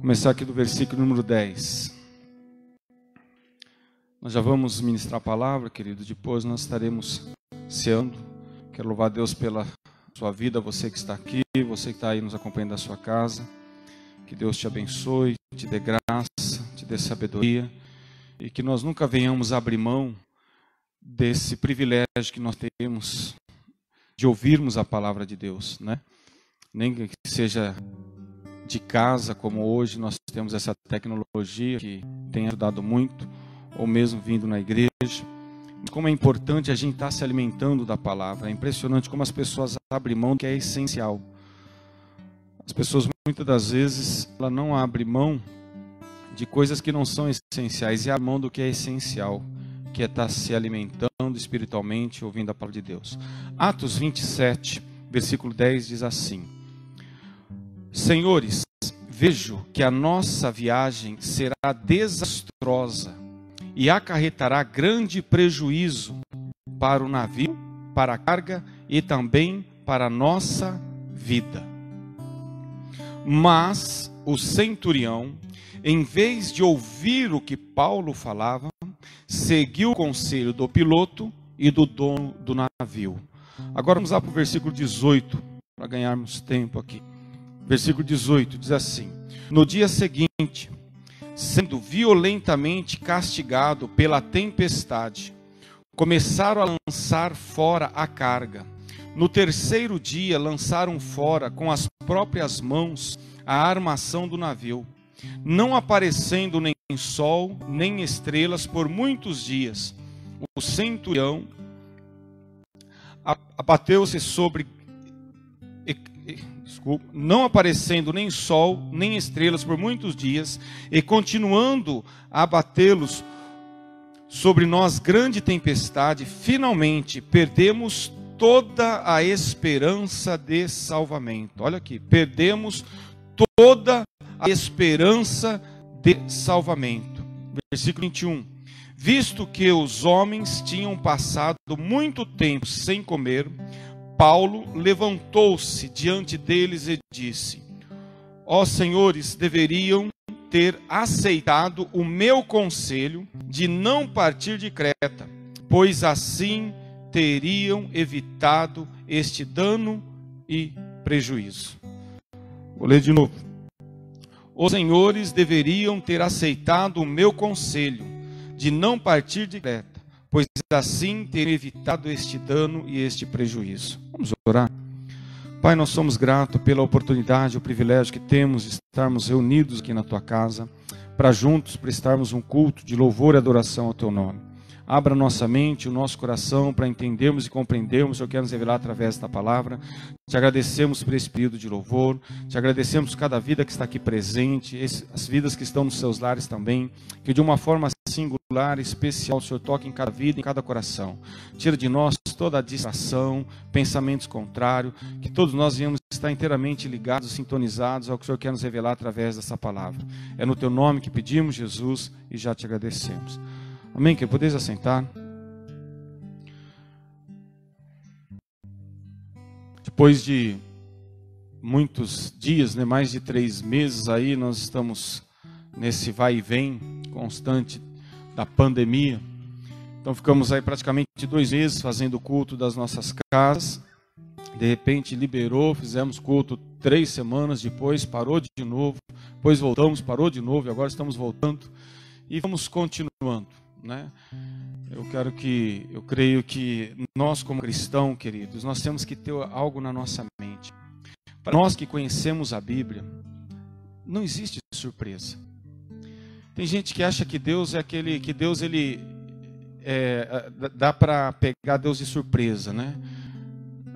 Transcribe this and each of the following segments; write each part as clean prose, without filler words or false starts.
Começar aqui do versículo número 10. Nós já vamos ministrar a palavra, querido. Depois nós estaremos ceando. Quero louvar a Deus pela sua vida, você que está aqui, você que está aí nos acompanhando da sua casa. Que Deus te abençoe, te dê graça, te dê sabedoria. E que nós nunca venhamos abrir mão desse privilégio que nós temos de ouvirmos a palavra de Deus, né? Nem que seja de casa, como hoje nós temos essa tecnologia que tem ajudado muito, ou mesmo vindo na igreja. Como é importante a gente estar se alimentando da palavra. É impressionante como as pessoas abrem mão do que é essencial. As pessoas muitas das vezes ela não abrem mão de coisas que não são essenciais e abrem mão do que é essencial, que é estar se alimentando espiritualmente, ouvindo a palavra de Deus. Atos 27, versículo 10 diz assim: Senhores, vejo que a nossa viagem será desastrosa e acarretará grande prejuízo para o navio, para a carga e também para a nossa vida. Mas o centurião, em vez de ouvir o que Paulo falava, seguiu o conselho do piloto e do dono do navio. Agora vamos lá para o versículo 18, para ganharmos tempo aqui. Versículo 18 diz assim: No dia seguinte, sendo violentamente castigado pela tempestade, começaram a lançar fora a carga. No terceiro dia, lançaram fora com as próprias mãos a armação do navio, não aparecendo nem sol, nem estrelas por muitos dias. O centurião abateu-se sobre... não aparecendo nem sol, nem estrelas por muitos dias, e continuando a abatê-los sobre nós grande tempestade, finalmente perdemos toda a esperança de salvamento. Olha aqui, perdemos toda a esperança de salvamento. Versículo 21. Visto que os homens tinham passado muito tempo sem comer, Paulo levantou-se diante deles e disse: Ó senhores, deveriam ter aceitado o meu conselho de não partir de Creta, pois assim teriam evitado este dano e prejuízo. Vou ler de novo. Os senhores deveriam ter aceitado o meu conselho de não partir de Creta, pois assim teriam evitado este dano e este prejuízo. Vamos orar. Pai, nós somos gratos pela oportunidade, o privilégio que temos de estarmos reunidos aqui na Tua casa, para juntos prestarmos um culto de louvor e adoração ao Teu nome. Abra nossa mente, o nosso coração, para entendermos e compreendermos o que o Senhor quer nos revelar através da palavra. Te agradecemos por esse período de louvor, te agradecemos por cada vida que está aqui presente, as vidas que estão nos seus lares também, que de uma forma singular, especial, o Senhor toque em cada vida, em cada coração. Tira de nós toda a distração, pensamentos contrários, que todos nós venhamos estar inteiramente ligados, sintonizados ao que o Senhor quer nos revelar através dessa palavra. É no Teu nome que pedimos, Jesus, e já te agradecemos. Amém? Que podeis assentar. Depois de muitos dias, né, mais de 3 meses aí, nós estamos nesse vai e vem constante da pandemia. Então ficamos aí praticamente 2 meses fazendo o culto das nossas casas. De repente liberou, fizemos culto 3 semanas, depois parou de novo, depois voltamos, parou de novo e agora estamos voltando e vamos continuando, né? Eu creio que nós como cristãos, queridos, nós temos que ter algo na nossa mente. Para nós que conhecemos a Bíblia, não existe surpresa. Tem gente que acha que Deus é aquele, que Deus dá para pegar Deus de surpresa, né?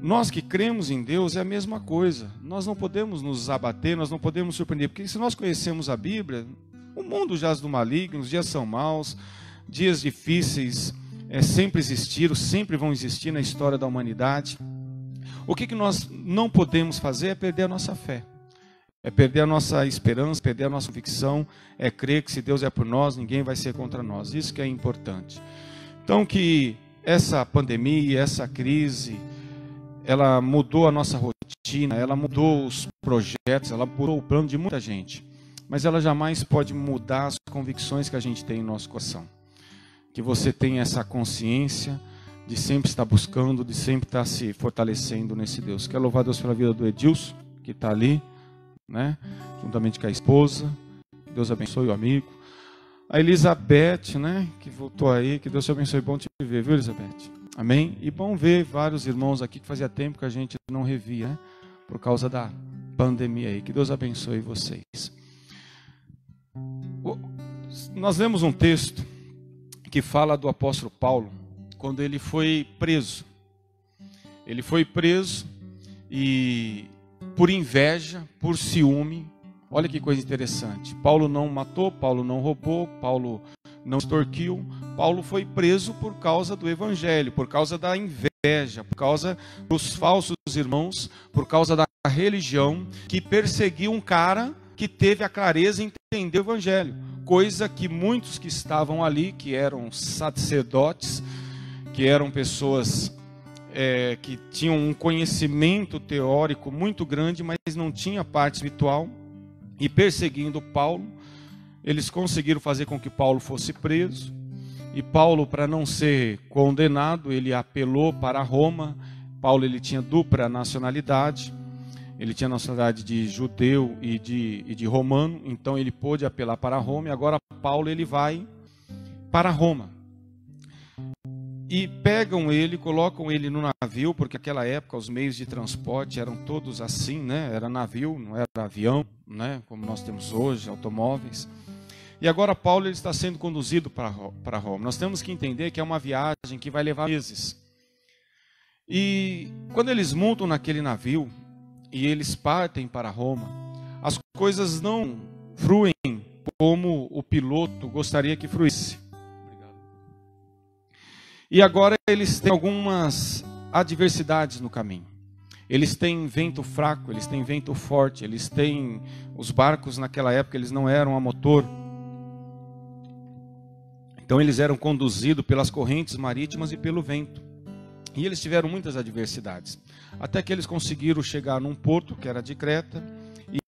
Nós que cremos em Deus é a mesma coisa. Nós não podemos nos abater, nós não podemos surpreender, porque se nós conhecemos a Bíblia, o mundo jaz do maligno, os dias são maus, dias difíceis sempre existiram, sempre vão existir na história da humanidade. O que nós não podemos fazer é perder a nossa fé. É perder a nossa esperança, perder a nossa convicção, é crer que se Deus é por nós, ninguém vai ser contra nós. Isso que é importante. Então que essa pandemia, essa crise, ela mudou a nossa rotina, ela mudou os projetos, ela mudou o plano de muita gente. mas ela jamais pode mudar as convicções que a gente tem em nosso coração. Que você tenha essa consciência de sempre estar buscando, de sempre estar se fortalecendo nesse Deus. Quero louvar a Deus pela vida do Edilson, que está ali, né, juntamente com a esposa. Deus abençoe o amigo. A Elizabeth, né, que voltou aí, que Deus te abençoe, bom te ver, viu, Elizabeth? Amém? E bom ver vários irmãos aqui que fazia tempo que a gente não revia, né, por causa da pandemia aí. Que Deus abençoe vocês. Nós lemos um texto que fala do apóstolo Paulo, quando ele foi preso. Ele foi preso e por inveja, por ciúme. Olha que coisa interessante. Paulo não matou, Paulo não roubou, Paulo não extorquiu. Paulo foi preso por causa do evangelho, por causa da inveja, por causa dos falsos irmãos, por causa da religião que perseguiu um cara que teve a clareza em entender o evangelho. Coisa que muitos que estavam ali, que eram sacerdotes, que eram pessoas que tinham um conhecimento teórico muito grande, mas não tinha parte espiritual, e perseguindo Paulo, eles conseguiram fazer com que Paulo fosse preso. E Paulo, para não ser condenado, ele apelou para Roma. Paulo, ele tinha dupla nacionalidade. Ele tinha nacionalidade de judeu e de romano. Então ele pôde apelar para Roma. E agora Paulo, ele vai para Roma. E pegam ele, colocam ele no navio, porque naquela época os meios de transporte eram todos assim, né? Era navio, não era avião, né? Como nós temos hoje, automóveis. E agora Paulo, ele está sendo conduzido para Roma. Nós temos que entender que é uma viagem que vai levar meses. E quando eles montam naquele navio e eles partem para Roma, as coisas não fluem como o piloto gostaria que fluísse. E agora eles têm algumas adversidades no caminho. Eles têm vento fraco, eles têm vento forte, eles têm... Os barcos naquela época, eles não eram a motor. Então eles eram conduzidos pelas correntes marítimas e pelo vento. E eles tiveram muitas adversidades. Até que eles conseguiram chegar num porto, que era de Creta,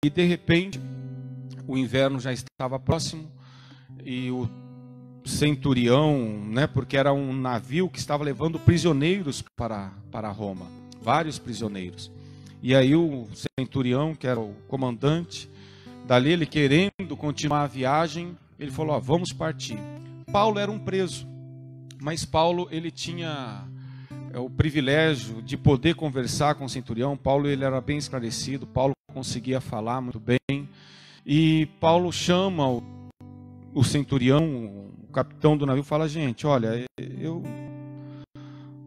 e de repente o inverno já estava próximo, e o centurião, né, porque era um navio que estava levando prisioneiros para Roma, vários prisioneiros. E aí o centurião, que era o comandante, dali ele querendo continuar a viagem, ele falou, ó, vamos partir. Paulo era um preso, mas Paulo, ele tinha o privilégio de poder conversar com o centurião. Paulo, ele era bem esclarecido, Paulo conseguia falar muito bem, e Paulo chama o centurião, o capitão do navio, fala, gente, olha, eu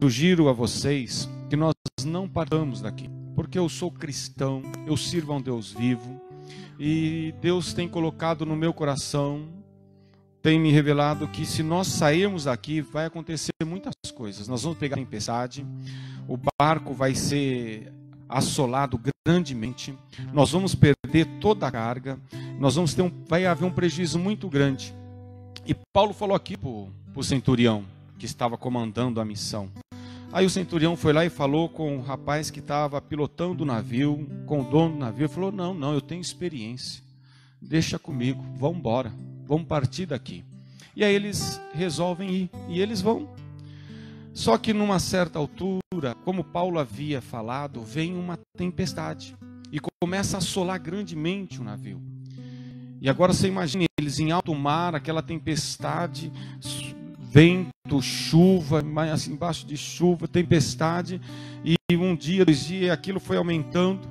sugiro a vocês que nós não partamos daqui, porque eu sou cristão, eu sirvo a um Deus vivo, e Deus tem colocado no meu coração, tem me revelado que se nós sairmos daqui, vai acontecer muitas coisas. Nós vamos pegar tempestade, o barco vai ser assolado grandemente, nós vamos perder toda a carga, nós vamos ter vai haver um prejuízo muito grande. E Paulo falou aqui para o centurião que estava comandando a missão. Aí o centurião foi lá e falou com o rapaz que estava pilotando o navio, com o dono do navio, falou, não, eu tenho experiência, deixa comigo, vamos embora, vamos partir daqui. E aí eles resolvem ir, e eles vão. Só que numa certa altura, como Paulo havia falado, vem uma tempestade, e começa a assolar grandemente o navio. E agora você imagina eles em alto mar, aquela tempestade, vento, chuva, assim, embaixo de chuva, tempestade, e um dia, 2 dias, aquilo foi aumentando,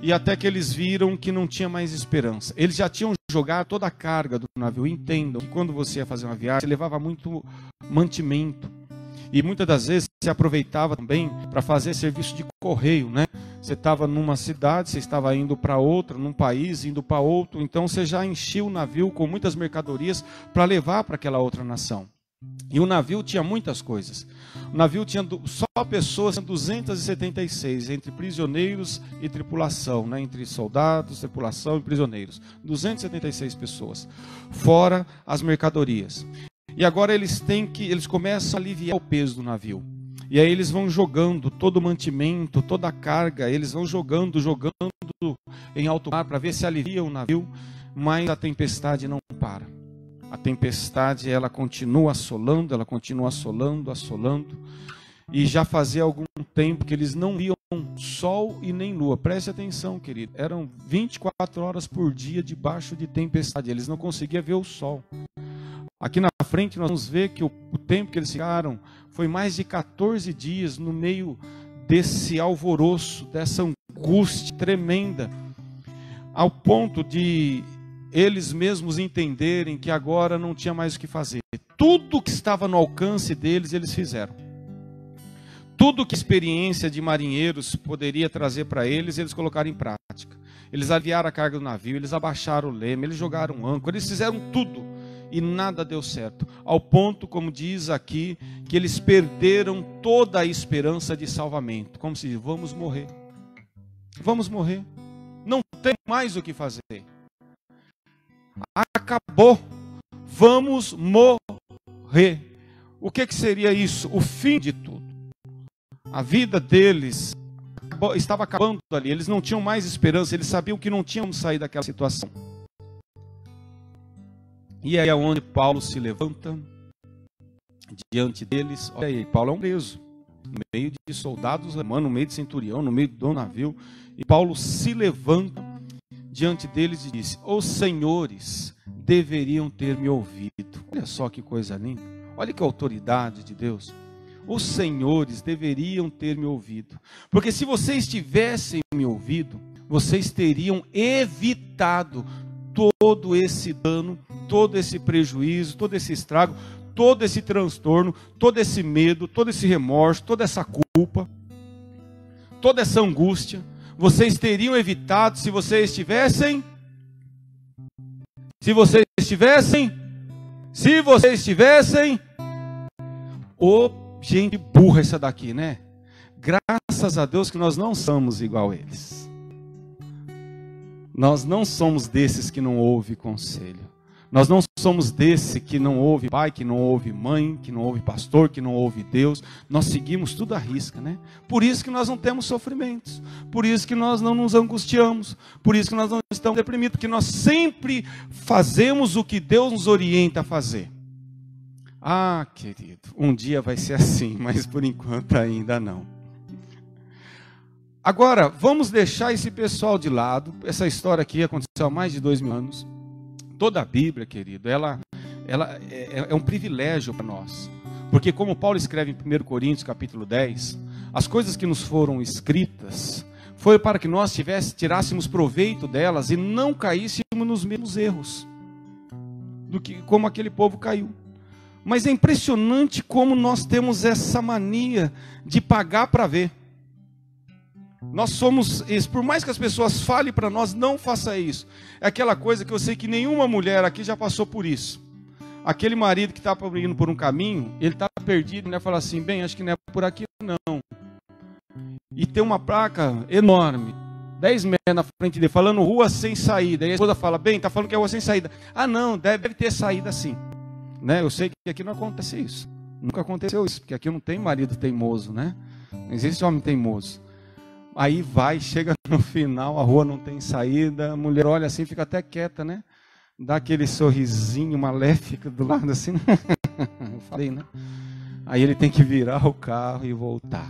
e até que eles viram que não tinha mais esperança. Eles já tinham jogado toda a carga do navio. Entendam que quando você ia fazer uma viagem, você levava muito mantimento, e muitas das vezes você aproveitava também para fazer serviço de correio, né? Você estava numa cidade, você estava indo para outra, num país, indo para outro, então você já enchia o navio com muitas mercadorias para levar para aquela outra nação. E o navio tinha muitas coisas. O navio tinha só pessoas, 276, entre prisioneiros e tripulação, né? Entre soldados, tripulação e prisioneiros. 276 pessoas, fora as mercadorias. E agora eles começam a aliviar o peso do navio. E aí eles vão jogando todo o mantimento, toda a carga, eles vão jogando em alto mar para ver se alivia o navio. mas a tempestade não para. A tempestade, ela continua assolando, assolando. E já fazia algum tempo que eles não viam sol e nem lua. Preste atenção, querido. Eram 24 horas por dia debaixo de tempestade. Eles não conseguiam ver o sol. Aqui na frente nós vamos ver que o tempo que eles ficaram foi mais de 14 dias no meio desse alvoroço, dessa angústia tremenda, ao ponto de eles mesmos entenderem que agora não tinha mais o que fazer. Tudo que estava no alcance deles, eles fizeram. Tudo que a experiência de marinheiros poderia trazer para eles, eles colocaram em prática. Eles aliviaram a carga do navio, eles abaixaram o leme, eles jogaram âncora, eles fizeram tudo. E nada deu certo, ao ponto, como diz aqui, que eles perderam toda a esperança de salvamento. Como se diz, vamos morrer, não tem mais o que fazer, acabou, vamos morrer. O que seria isso? O fim de tudo. A vida deles estava acabando ali, eles não tinham mais esperança, eles sabiam que não tinham como sair daquela situação. E aí é onde Paulo se levanta diante deles. Olha aí, Paulo é um preso, no meio de soldados romanos, no meio de centurião, no meio do navio. E Paulo se levanta diante deles e disse: os senhores deveriam ter me ouvido. Olha só que coisa linda, olha que autoridade de Deus. Os senhores deveriam ter me ouvido, porque se vocês tivessem me ouvido, vocês teriam evitado todo esse dano, todo esse prejuízo, todo esse estrago, todo esse transtorno, todo esse medo, todo esse remorso, toda essa culpa, toda essa angústia. Vocês teriam evitado se vocês tivessem gente burra essa daqui, né? Graças a Deus que nós não somos igual a eles. Nós não somos desses que não ouve conselho. Nós não somos desse que não ouve pai, que não ouve mãe, que não ouve pastor, que não ouve Deus. Nós seguimos tudo à risca, né? Por isso que nós não temos sofrimentos. Por isso que nós não nos angustiamos. Por isso que nós não estamos deprimidos. Porque nós sempre fazemos o que Deus nos orienta a fazer. Ah, querido, um dia vai ser assim, mas por enquanto ainda não. Agora, vamos deixar esse pessoal de lado. Essa história aqui aconteceu há mais de 2000 anos. Toda a Bíblia, querido, ela é um privilégio para nós. Porque como Paulo escreve em 1 Coríntios capítulo 10, as coisas que nos foram escritas foi para que nós tirássemos proveito delas e não caíssemos nos mesmos erros como aquele povo caiu. Mas é impressionante como nós temos essa mania de pagar para ver. Nós somos, por mais que as pessoas falem para nós, não faça isso. É aquela coisa que eu sei que nenhuma mulher aqui já passou por isso. Aquele marido que está indo por um caminho, ele está perdido, a mulher fala assim, bem, acho que não é por aqui não. E tem uma placa enorme, 10 metros na frente dele, falando rua sem saída. E a esposa fala, bem, está falando que é rua sem saída. Ah não, deve ter saída sim. Né? Eu sei que aqui não acontece isso. Nunca aconteceu isso, porque aqui não tem marido teimoso, né? Não existe homem teimoso. Aí chega no final, a rua não tem saída, a mulher olha assim, fica até quieta, né? Dá aquele sorrisinho maléfico do lado assim. Eu falei, né? Aí ele tem que virar o carro e voltar.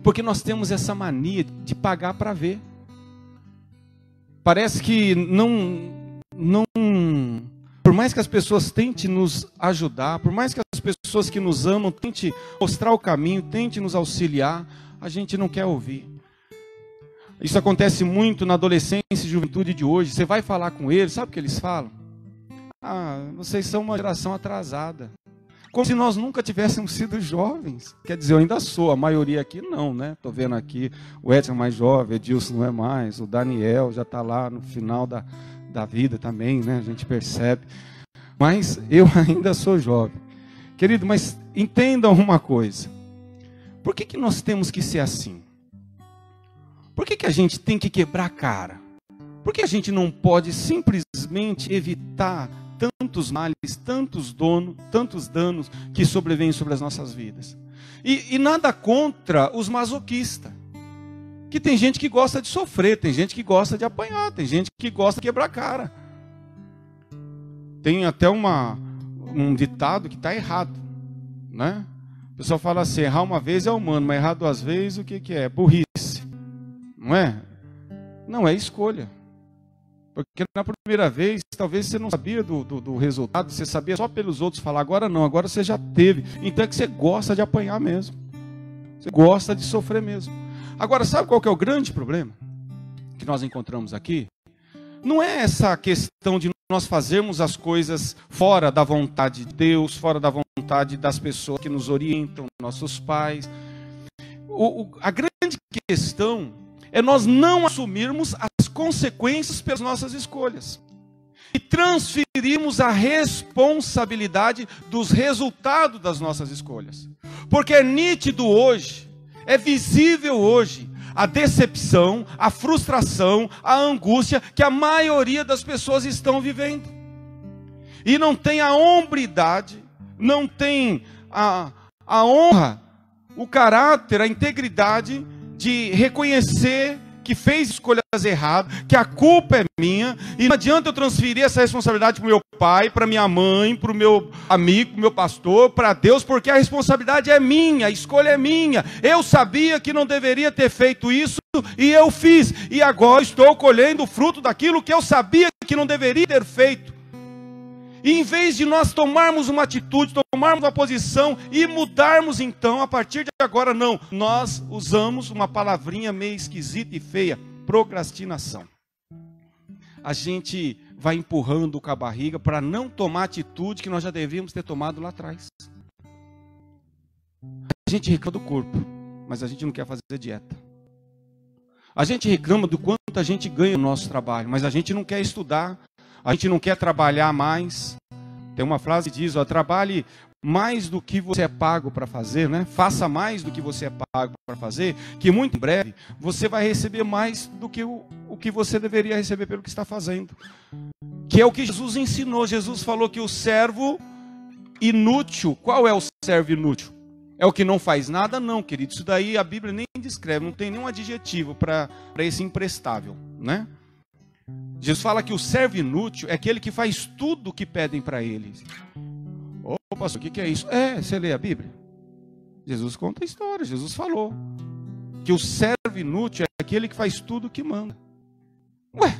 Porque nós temos essa mania de pagar para ver. Parece que por mais que as pessoas tentem nos ajudar, por mais que as pessoas que nos amam tentem mostrar o caminho, tentem nos auxiliar, a gente não quer ouvir. Isso acontece muito na adolescência e juventude de hoje. Você vai falar com eles, sabe o que eles falam? Ah, vocês são uma geração atrasada. Como se nós nunca tivéssemos sido jovens. Quer dizer, eu ainda sou, a maioria aqui não, né? Estou vendo aqui, o Edson é mais jovem, o Edilson não é mais, o Daniel já está lá no final da vida também, né? A gente percebe. Mas eu ainda sou jovem. Querido, mas entendam uma coisa. Por que nós temos que ser assim? Por que a gente tem que quebrar a cara? Por que a gente não pode simplesmente evitar tantos males, tantos danos que sobrevêm sobre as nossas vidas? E nada contra os masoquistas. Que tem gente que gosta de sofrer, tem gente que gosta de apanhar, tem gente que gosta de quebrar a cara. Tem até um ditado que está errado, né? O pessoal fala assim, errar uma vez é humano, mas errar 2 vezes, o que é? Burrice, não é? Não, é escolha. Porque na primeira vez, talvez você não sabia do resultado, você sabia só pelos outros falar, agora não, agora você já teve. Então é que você gosta de apanhar mesmo. Você gosta de sofrer mesmo. Agora, sabe qual que é o grande problema que nós encontramos aqui? Não é essa questão de nós fazermos as coisas fora da vontade de Deus, fora da vontade das pessoas que nos orientam, nossos pais. A grande questão é nós não assumirmos as consequências pelas nossas escolhas e transferirmos a responsabilidade dos resultados das nossas escolhas. Porque é nítido hoje, é visível hoje, a decepção, a frustração, a angústia que a maioria das pessoas estão vivendo. E não tem a hombridade, não tem a honra, o caráter, a integridade de reconhecer que fez escolhas erradas, que a culpa é minha, e não adianta eu transferir essa responsabilidade para o meu pai, para minha mãe, para o meu amigo, para o meu pastor, para Deus, porque a responsabilidade é minha, a escolha é minha. Eu sabia que não deveria ter feito isso, e eu fiz, e agora estou colhendo o fruto daquilo que eu sabia que não deveria ter feito. E em vez de nós tomarmos uma atitude, tomarmos uma posição e mudarmos então, a partir de agora, não. Nós usamos uma palavrinha meio esquisita e feia, procrastinação. A gente vai empurrando com a barriga para não tomar a atitude que nós já devíamos ter tomado lá atrás. A gente reclama do corpo, mas a gente não quer fazer dieta. A gente reclama do quanto a gente ganha no nosso trabalho, mas a gente não quer estudar. A gente não quer trabalhar mais. Tem uma frase que diz, trabalhe mais do que você é pago para fazer, né? Faça mais do que você é pago para fazer, que muito em breve você vai receber mais do que o que você deveria receber pelo que está fazendo. Que é o que Jesus ensinou. Jesus falou que o servo inútil, qual é o servo inútil? É o que não faz nada? Não, querido. Isso daí a Bíblia nem descreve, não tem nenhum adjetivo para esse imprestável, né? Jesus fala que o servo inútil é aquele que faz tudo o que pedem para ele. Ô, pastor, o que é isso? Você lê a Bíblia? Jesus conta a história, Jesus falou que o servo inútil é aquele que faz tudo o que manda. Ué,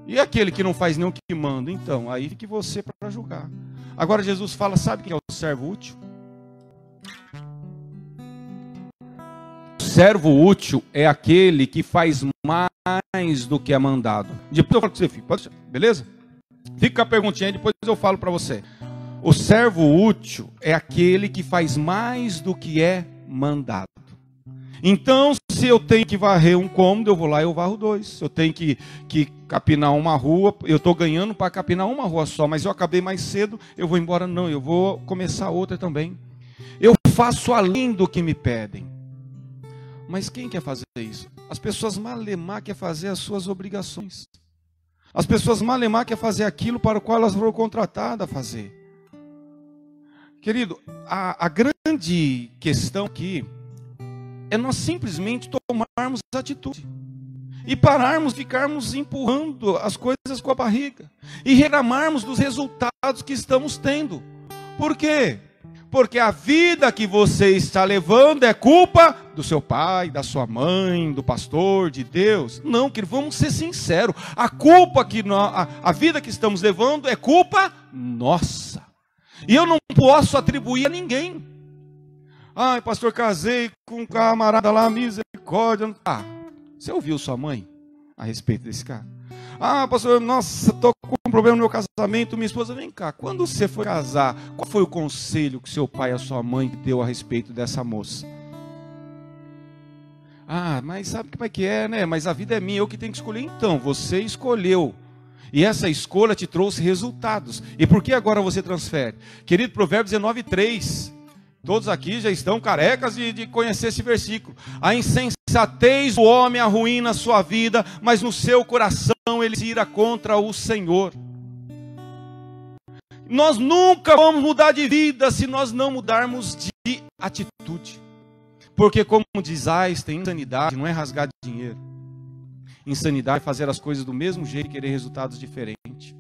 e aquele que não faz nem o que manda? Então, aí fique você para julgar. Agora Jesus fala, sabe quem é o servo útil? Servo útil é aquele que faz mais do que é mandado. Depois eu falo com você, filho. Pode ser? Beleza? Fica com a perguntinha aí, depois eu falo para você. O servo útil é aquele que faz mais do que é mandado. Então, se eu tenho que varrer um cômodo, eu vou lá e eu varro 2. Se eu tenho que capinar uma rua, eu estou ganhando para capinar uma rua só, mas eu acabei mais cedo, eu vou embora. Não, eu vou começar outra também. Eu faço além do que me pedem. Mas quem quer fazer isso? As pessoas malemar quer fazer as suas obrigações. As pessoas malemar quer fazer aquilo para o qual elas foram contratadas a fazer. Querido, a grande questão aqui é nós simplesmente tomarmos atitude. E pararmos, ficarmos empurrando as coisas com a barriga. E reclamarmos dos resultados que estamos tendo. Por quê? Porque a vida que você está levando é culpa do seu pai, da sua mãe, do pastor, de Deus. Não, querido, vamos ser sinceros. A culpa a vida que estamos levando é culpa nossa. E eu não posso atribuir a ninguém. Ai, pastor, casei com um camarada lá, misericórdia. Você ouviu sua mãe a respeito desse cara? Ah, pastor, nossa, estou com um problema no meu casamento. Minha esposa, vem cá, quando você foi casar, qual foi o conselho que seu pai e a sua mãe deu a respeito dessa moça? Ah, mas sabe como é que é, né? Mas a vida é minha, eu que tenho que escolher. Então, você escolheu. E essa escolha te trouxe resultados. E por que agora você transfere? Querido, Provérbios 19:3. Todos aqui já estão carecas de conhecer esse versículo. A insensatez do homem arruína a sua vida, mas no seu coração ele se ira contra o Senhor. Nós nunca vamos mudar de vida se nós não mudarmos de atitude. Porque como diz Einstein, insanidade não é rasgar dinheiro. Insanidade é fazer as coisas do mesmo jeito e querer resultados diferentes.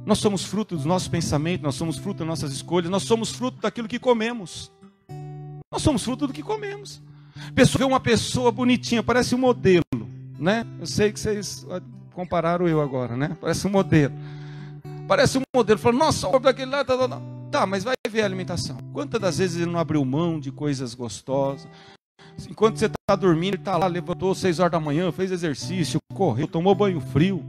Nós somos fruto dos nossos pensamentos, nós somos fruto das nossas escolhas, nós somos fruto daquilo que comemos. Nós somos fruto do que comemos. Pessoa vê uma pessoa bonitinha, parece um modelo, né? Eu sei que vocês compararam eu agora, né? Parece um modelo. Parece um modelo, fala, nossa, o corpo daquele lá, tá, mas vai ver a alimentação. Quantas das vezes ele não abriu mão de coisas gostosas? Enquanto você está dormindo, ele está lá, levantou 6 horas da manhã, fez exercício, correu, tomou banho frio.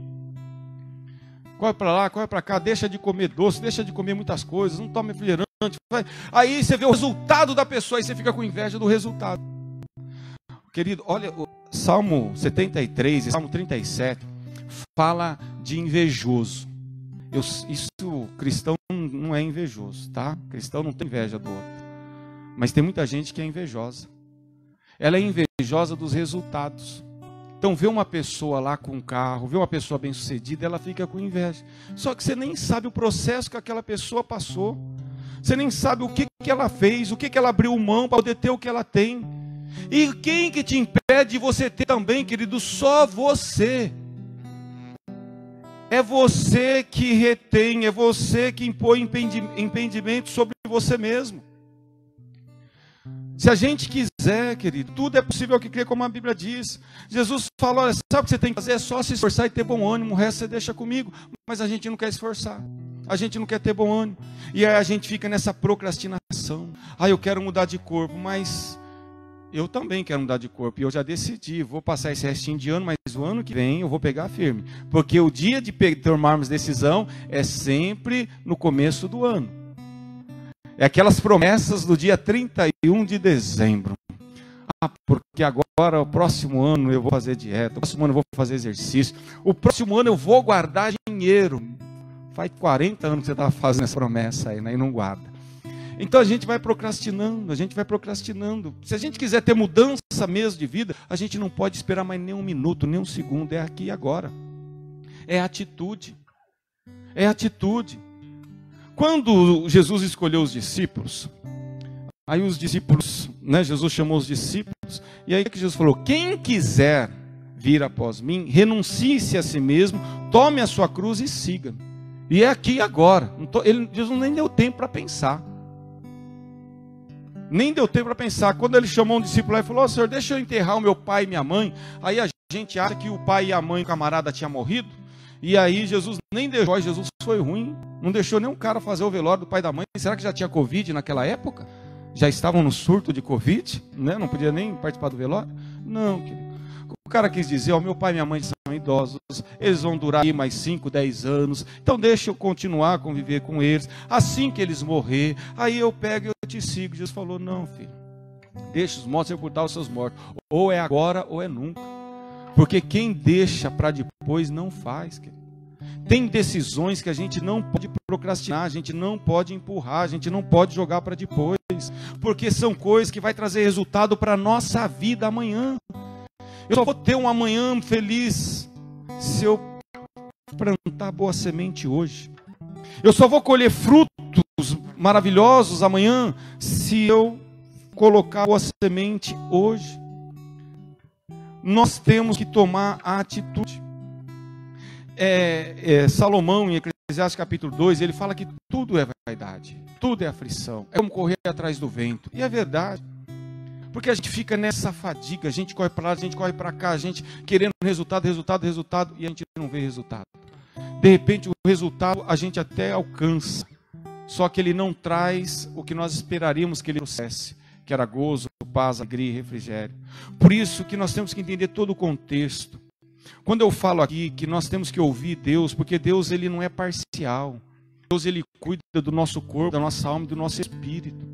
Corre para lá, corre para cá, deixa de comer doce, deixa de comer muitas coisas, não toma refrigerante. Aí você vê o resultado da pessoa, aí você fica com inveja do resultado. Querido, olha, o Salmo 73 e Salmo 37 fala de invejoso. Cristão não é invejoso, tá? Cristão não tem inveja do outro. Mas tem muita gente que é invejosa. Ela é invejosa dos resultados. Então vê uma pessoa lá com um carro, vê uma pessoa bem-sucedida, ela fica com inveja. Só que você nem sabe o processo que aquela pessoa passou. Você nem sabe o que ela fez, o que ela abriu mão para poder ter o que ela tem. E quem que te impede de você ter também, querido? Só você. É você que retém, é você que impõe impedimento sobre você mesmo. Se a gente quiser, querido, tudo é possível que crê, como a Bíblia diz. Jesus fala, olha, sabe o que você tem que fazer? É só se esforçar e ter bom ânimo, o resto você deixa comigo. Mas a gente não quer esforçar, a gente não quer ter bom ânimo. E aí a gente fica nessa procrastinação. Eu quero mudar de corpo, mas eu também quero mudar de corpo. E eu já decidi, vou passar esse restinho de ano, mas o ano que vem eu vou pegar firme. Porque o dia de tomarmos decisão é sempre no começo do ano. É aquelas promessas do dia 31 de dezembro. Porque agora, o próximo ano eu vou fazer dieta, o próximo ano eu vou fazer exercício, o próximo ano eu vou guardar dinheiro. Faz 40 anos que você estava fazendo essa promessa aí, né, e não guarda. Então a gente vai procrastinando, a gente vai procrastinando. Se a gente quiser ter mudança mesmo de vida, a gente não pode esperar mais nem um minuto, nem um segundo, é aqui e agora. É atitude. É atitude. Quando Jesus escolheu os discípulos, aí os discípulos, né, Jesus chamou os discípulos, e aí que Jesus falou, quem quiser vir após mim, renuncie-se a si mesmo, tome a sua cruz e siga. E é aqui e agora. Jesus nem deu tempo para pensar. Nem deu tempo para pensar. Quando ele chamou um discípulo lá e falou, Senhor, deixa eu enterrar o meu pai e minha mãe. Aí a gente acha que o pai e a mãe do camarada tinham morrido. E aí Jesus nem deixou, Jesus foi ruim, não deixou nenhum cara fazer o velório do pai e da mãe. Será que já tinha Covid naquela época? Já estavam no surto de Covid, né? Não podia nem participar do velório? Não, querido. O cara quis dizer, meu pai e minha mãe são idosos, eles vão durar aí mais 5, 10 anos, então deixa eu continuar a conviver com eles, assim que eles morrer, aí eu pego e eu te sigo. Jesus falou, não, filho, deixa os mortos sepultar os seus mortos, ou é agora ou é nunca. Porque quem deixa para depois não faz, querido. Tem decisões que a gente não pode procrastinar, a gente não pode empurrar, a gente não pode jogar para depois, porque são coisas que vai trazer resultado para a nossa vida amanhã. Eu só vou ter um amanhã feliz se eu plantar boa semente hoje. Eu só vou colher frutos maravilhosos amanhã se eu colocar boa semente hoje. Nós temos que tomar a atitude. Salomão, em Eclesiastes capítulo 2, ele fala que tudo é vaidade, tudo é aflição, é como correr atrás do vento. E é verdade, porque a gente fica nessa fadiga, a gente corre para lá, a gente corre para cá, a gente querendo resultado, e a gente não vê resultado. De repente o resultado a gente até alcança, só que ele não traz o que nós esperaríamos que ele trouxesse, que era gozo, paz, alegria e refrigério. Por isso que nós temos que entender todo o contexto. Quando eu falo aqui que nós temos que ouvir Deus, porque Deus ele não é parcial. Deus ele cuida do nosso corpo, da nossa alma e do nosso espírito.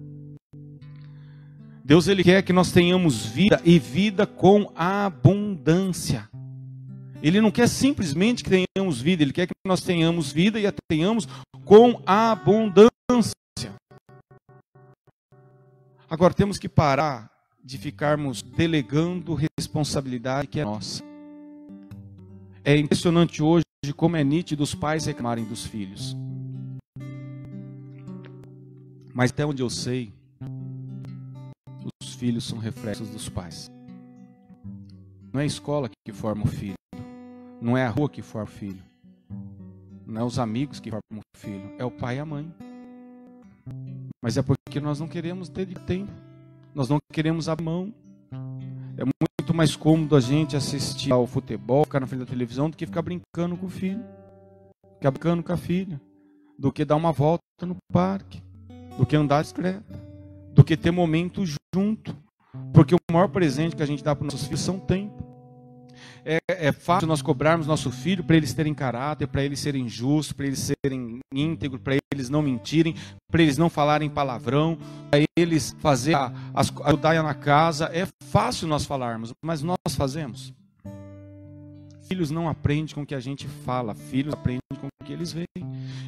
Deus ele quer que nós tenhamos vida e vida com abundância. Ele não quer simplesmente que tenhamos vida, ele quer que nós tenhamos vida e a tenhamos com abundância. Agora temos que parar de ficarmos delegando responsabilidade que é nossa. É impressionante hoje como é nítido os pais reclamarem dos filhos. Mas até onde eu sei, os filhos são reflexos dos pais. Não é a escola que forma o filho. Não é a rua que forma o filho. Não é os amigos que formam o filho, é o pai e a mãe. Mas é porque nós não queremos ter tempo. Nós não queremos a mão. É muito mais cômodo a gente assistir ao futebol, ficar na frente da televisão, do que ficar brincando com o filho. Ficar brincando com a filha. Do que dar uma volta no parque. Do que andar discreto. Do que ter momento junto. Porque o maior presente que a gente dá para os nossos filhos são tempo. É fácil nós cobrarmos nosso filho para eles terem caráter, para eles serem justos, para eles serem íntegros, para eles não mentirem, para eles não falarem palavrão, para eles fazer ajudar na casa. É fácil nós falarmos, mas nós fazemos. Filhos não aprendem com o que a gente fala, filhos aprendem com o que eles veem.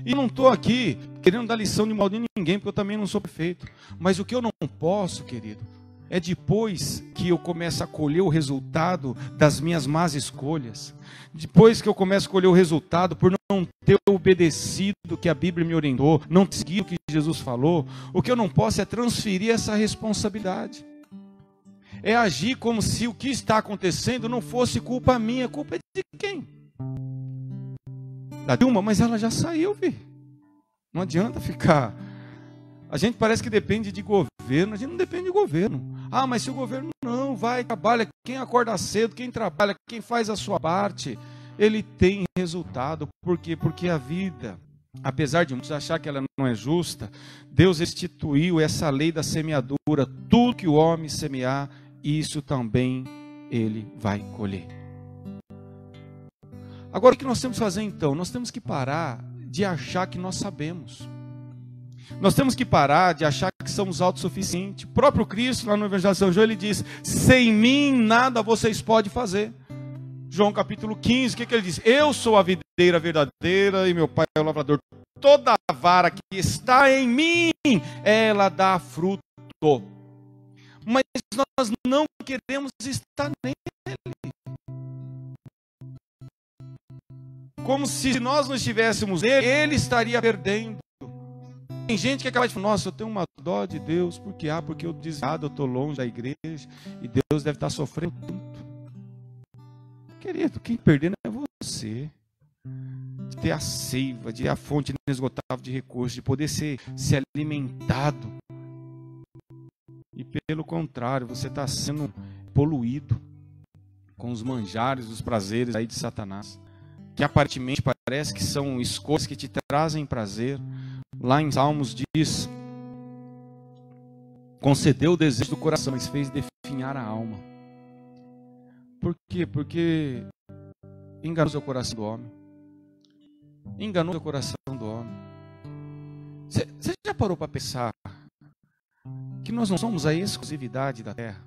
E não estou aqui querendo dar lição de mal de ninguém, porque eu também não sou perfeito. Mas o que eu não posso, querido, é depois que eu começo a colher o resultado das minhas más escolhas, depois que eu começo a colher o resultado por não ter obedecido o que a Bíblia me orientou, não seguir o que Jesus falou, o que eu não posso é transferir essa responsabilidade. É agir como se o que está acontecendo não fosse culpa minha. Culpa é de quem? Da Dilma, mas ela já saiu, vi. Não adianta ficar. A gente parece que depende de governo, a gente não depende de governo. Ah, mas se o governo não vai, trabalha, quem acorda cedo, quem trabalha, quem faz a sua parte, ele tem resultado. Por quê? Porque a vida, apesar de muitos achar que ela não é justa, Deus instituiu essa lei da semeadura. Tudo que o homem semear, isso também ele vai colher. Agora, o que nós temos que fazer então? Nós temos que parar de achar que nós sabemos. Nós temos que parar de achar que somos autossuficientes. O próprio Cristo, lá no Evangelho de São João, ele diz: sem mim nada vocês podem fazer. João capítulo 15, o que ele diz? Eu sou a videira verdadeira e meu pai é o lavrador. Toda vara que está em mim, ela dá fruto. Mas nós não queremos estar nele. Como se nós não estivéssemos nele, ele estaria perdendo. Tem gente que é capaz de falar: nossa, eu tenho uma dó de Deus, porque eu desviado, eu estou longe da igreja, e Deus deve estar sofrendo tanto. Querido, quem perdendo é você. De ter a seiva, de ter a fonte inesgotável de recursos, de poder ser alimentado. E pelo contrário, você está sendo poluído com os manjares, os prazeres aí de Satanás. Que aparentemente parece que são escolhas que te trazem prazer. Lá em Salmos diz: concedeu o desejo do coração, mas fez definhar a alma. Por quê? Porque enganou o coração do homem. Enganou o coração do homem. Você já parou para pensar que nós não somos a exclusividade da terra?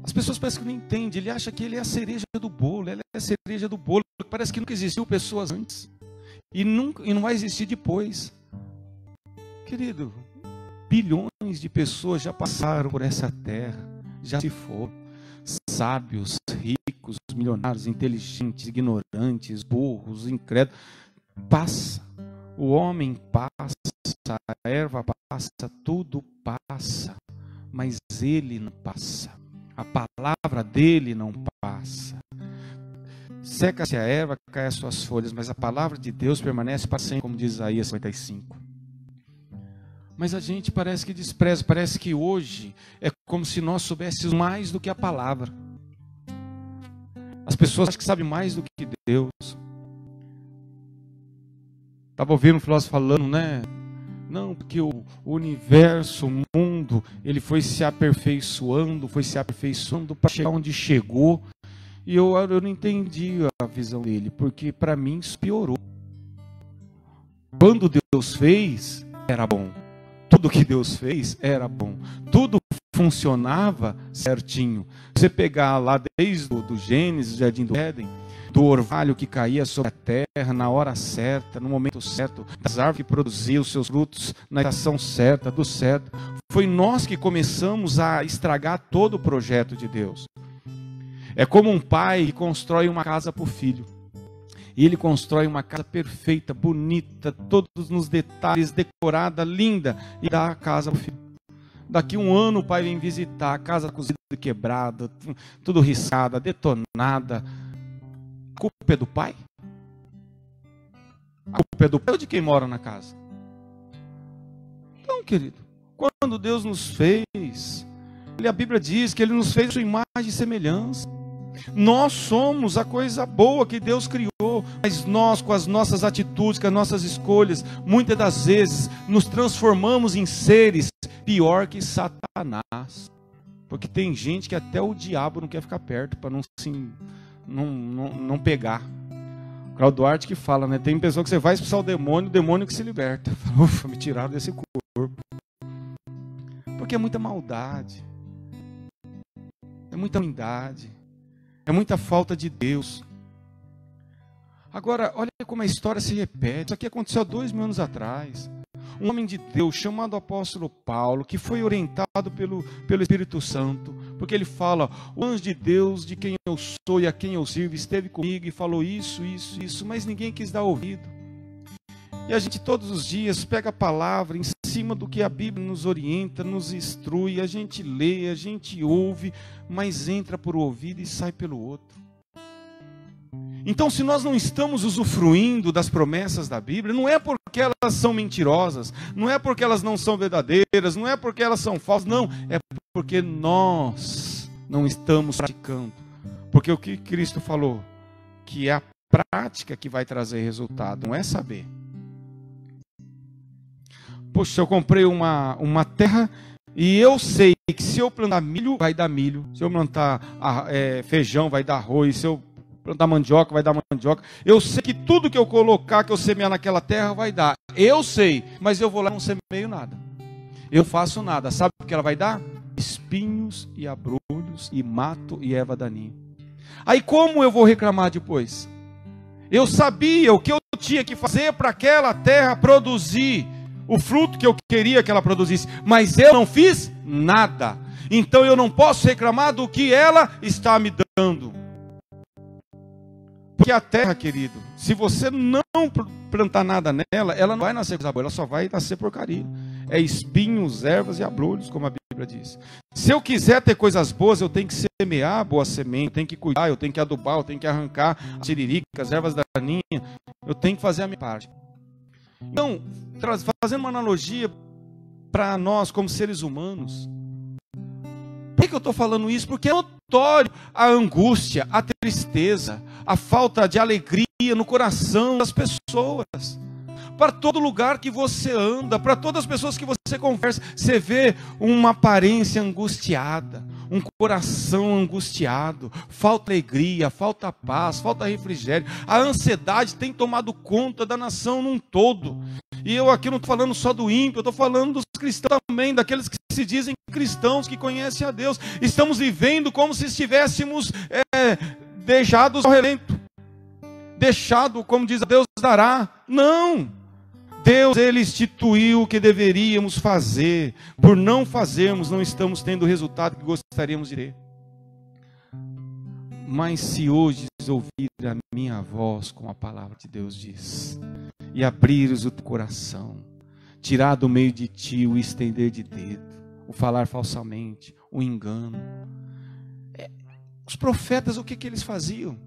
As pessoas parecem que não entendem. Ele acha que ele é a cereja do bolo. Ela é a cereja do bolo. Parece que nunca existiu pessoas antes. E não vai existir depois. Querido, bilhões de pessoas já passaram por essa terra. Já se foram. Sábios, ricos, milionários, inteligentes, ignorantes, burros, incrédulos. Passa. O homem passa. A erva passa. Tudo passa. Mas ele não passa. A palavra dele não passa. Seca-se a erva, cai as suas folhas, mas a palavra de Deus permanece para sempre, como diz Isaías 55. Mas a gente parece que despreza, parece que hoje é como se nós soubéssemos mais do que a palavra. As pessoas acham que sabem mais do que Deus. Estava ouvindo um filósofo falando, né? Não, porque o universo, o mundo, ele foi se aperfeiçoando para chegar onde chegou. E eu não entendi a visão dele, porque para mim isso piorou. Quando Deus fez, era bom. Tudo que Deus fez era bom. Tudo funcionava certinho. Você pegar lá desde o Gênesis, do Jardim do Éden, do orvalho que caía sobre a terra na hora certa, no momento certo, das árvores que produziam os seus frutos na estação certa, do certo. Foi nós que começamos a estragar todo o projeto de Deus. É como um pai que constrói uma casa para o filho. E ele constrói uma casa perfeita, bonita, todos nos detalhes, decorada, linda, e dá a casa para o filho. Daqui um ano o pai vem visitar, a casa cozida e quebrada, tudo riscada, detonada. A culpa é do pai? A culpa é do pai ou de quem mora na casa? Então, querido, quando Deus nos fez, a Bíblia diz que Ele nos fez a sua imagem e semelhança. Nós somos a coisa boa que Deus criou, mas nós, com as nossas atitudes, com as nossas escolhas, muitas das vezes nos transformamos em seres pior que Satanás. Porque tem gente que até o diabo não quer ficar perto para não pegar. O Claudio Duarte que fala, né? Tem pessoa que você vai expulsar o demônio que se liberta. Ufa, me tiraram desse corpo. Porque é muita maldade, é muita ruindade, é muita falta de Deus. Agora, olha como a história se repete. Isso aqui aconteceu há 2000 anos atrás. Um homem de Deus chamado apóstolo Paulo, que foi orientado pelo Espírito Santo, porque ele fala, o anjo de Deus, de quem eu sou e a quem eu sirvo, esteve comigo e falou isso, mas ninguém quis dar ouvido. E a gente todos os dias pega a palavra em cima do que a Bíblia nos orienta, nos instrui, a gente lê, a gente ouve, mas entra por um ouvido e sai pelo outro. Então, se nós não estamos usufruindo das promessas da Bíblia, não é porque elas são mentirosas, não é porque elas não são verdadeiras, não é porque elas são falsas, não, é porque nós não estamos praticando. Porque o que Cristo falou, que é a prática que vai trazer resultado, não é saber. Poxa, se eu comprei uma terra e eu sei que se eu plantar milho, vai dar milho. Se eu plantar feijão, vai dar arroz. Se eu plantar mandioca, vai dar mandioca. Eu sei que tudo que eu colocar, que eu semear naquela terra, vai dar. Eu sei, mas eu vou lá e não semeio nada. Eu faço nada. Sabe o que ela vai dar? Espinhos e abrolhos e mato e erva daninha. Aí como eu vou reclamar depois? Eu sabia o que eu tinha que fazer para aquela terra produzir o fruto que eu queria que ela produzisse, mas eu não fiz nada. Então eu não posso reclamar do que ela está me dando. Porque a terra, querido, se você não plantar nada nela, ela não vai nascer coisa boa, ela só vai nascer porcaria. É espinhos, ervas e abrolhos, como a Bíblia diz. Se eu quiser ter coisas boas, eu tenho que semear boa semente, eu tenho que cuidar, eu tenho que adubar, eu tenho que arrancar as tiriricas, as ervas daninhas, eu tenho que fazer a minha parte. Então, fazendo uma analogia para nós como seres humanos, por que eu estou falando isso? Porque é notório a angústia, a tristeza, a falta de alegria no coração das pessoas. Para todo lugar que você anda, para todas as pessoas que você conversa, você vê uma aparência angustiada, um coração angustiado, falta alegria, falta paz, falta refrigério. A ansiedade tem tomado conta da nação num todo. E eu aqui não estou falando só do ímpio, eu estou falando dos cristãos também, daqueles que se dizem cristãos, que conhecem a Deus. Estamos vivendo como se estivéssemos deixados ao relento. Deixado, como diz Deus dará. Não! Deus, Ele instituiu o que deveríamos fazer. Por não fazermos, não estamos tendo o resultado que gostaríamos de ter. Mas se hoje ouvir a minha voz, como a palavra de Deus diz, e abrires o teu coração, tirar do meio de ti o estender de dedo, o falar falsamente, o engano. Os profetas, o que eles faziam?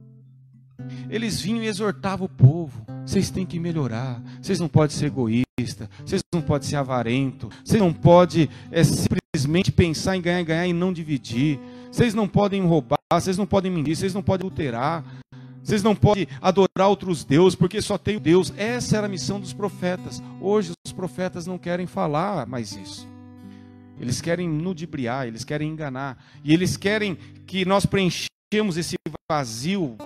Eles vinham e exortavam o povo. Vocês têm que melhorar. Vocês não podem ser egoístas. Vocês não podem ser avarentos. Vocês não podem simplesmente pensar em ganhar e ganhar e não dividir. Vocês não podem roubar. Vocês não podem mentir. Vocês não podem adulterar. Vocês não podem adorar outros deuses, porque só tem Deus. Essa era a missão dos profetas. Hoje os profetas não querem falar mais isso. Eles querem ludibriar, eles querem enganar. E eles querem que nós preenchemos esse vazio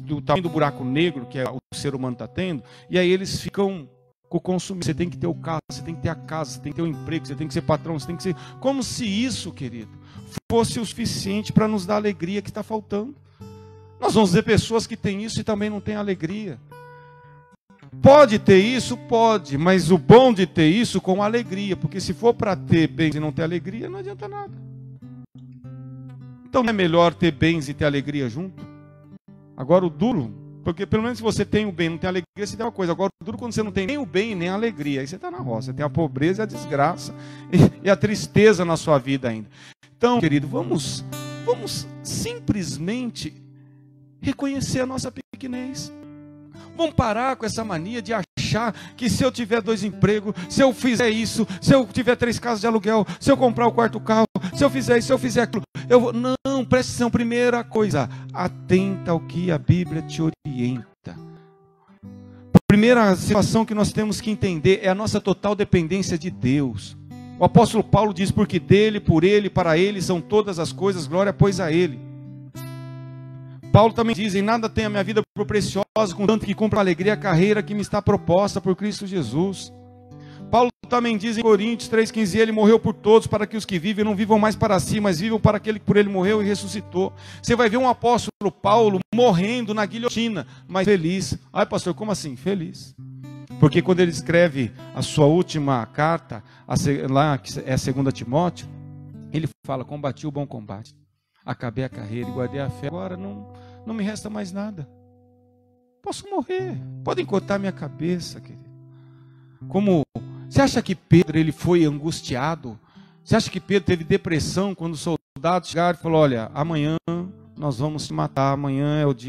do tamanho do buraco negro que o ser humano está tendo, e aí eles ficam com o consumismo. Você tem que ter o carro, você tem que ter a casa, você tem que ter o emprego, você tem que ser patrão, você tem que ser... Como se isso, querido, fosse o suficiente para nos dar a alegria que está faltando. Nós vamos ver pessoas que têm isso e também não têm alegria. Pode ter isso? Pode, mas o bom de ter isso com alegria, porque se for para ter bens e não ter alegria, não adianta nada. Então não é melhor ter bens e ter alegria junto? Agora o duro, porque pelo menos se você tem o bem e não tem alegria, você tem uma coisa. Agora o duro quando você não tem nem o bem nem a alegria, aí você está na roça, você tem a pobreza e a desgraça e a tristeza na sua vida ainda. Então, querido, vamos simplesmente reconhecer a nossa pequenez. Vamos parar com essa mania de achar que se eu tiver 2 empregos, se eu fizer isso, se eu tiver 3 casas de aluguel, se eu comprar o 4º carro, se eu fizer isso, se eu fizer aquilo, eu vou... Não, preste atenção, primeira coisa, atenta ao que a Bíblia te orienta. A primeira situação que nós temos que entender é a nossa total dependência de Deus. O apóstolo Paulo diz, porque dele, por ele, para ele são todas as coisas, glória pois a ele. Paulo também diz, em nada tenho a minha vida por preciosa, contanto que cumpra a alegria a carreira que me está proposta por Cristo Jesus. Paulo também diz em Coríntios 3,15, ele morreu por todos, para que os que vivem não vivam mais para si, mas vivam para aquele que por ele morreu e ressuscitou. Você vai ver um apóstolo Paulo morrendo na guilhotina, mas feliz. Ai pastor, como assim? Feliz. Porque quando ele escreve a sua última carta, lá que é a 2 Timóteo, ele fala, combati o bom combate, acabei a carreira e guardei a fé, agora não me resta mais nada. Posso morrer, podem cortar minha cabeça, querido. Como, você acha que Pedro ele foi angustiado? Você acha que Pedro teve depressão quando os soldados chegaram e falaram, olha, amanhã nós vamos te matar, amanhã é o dia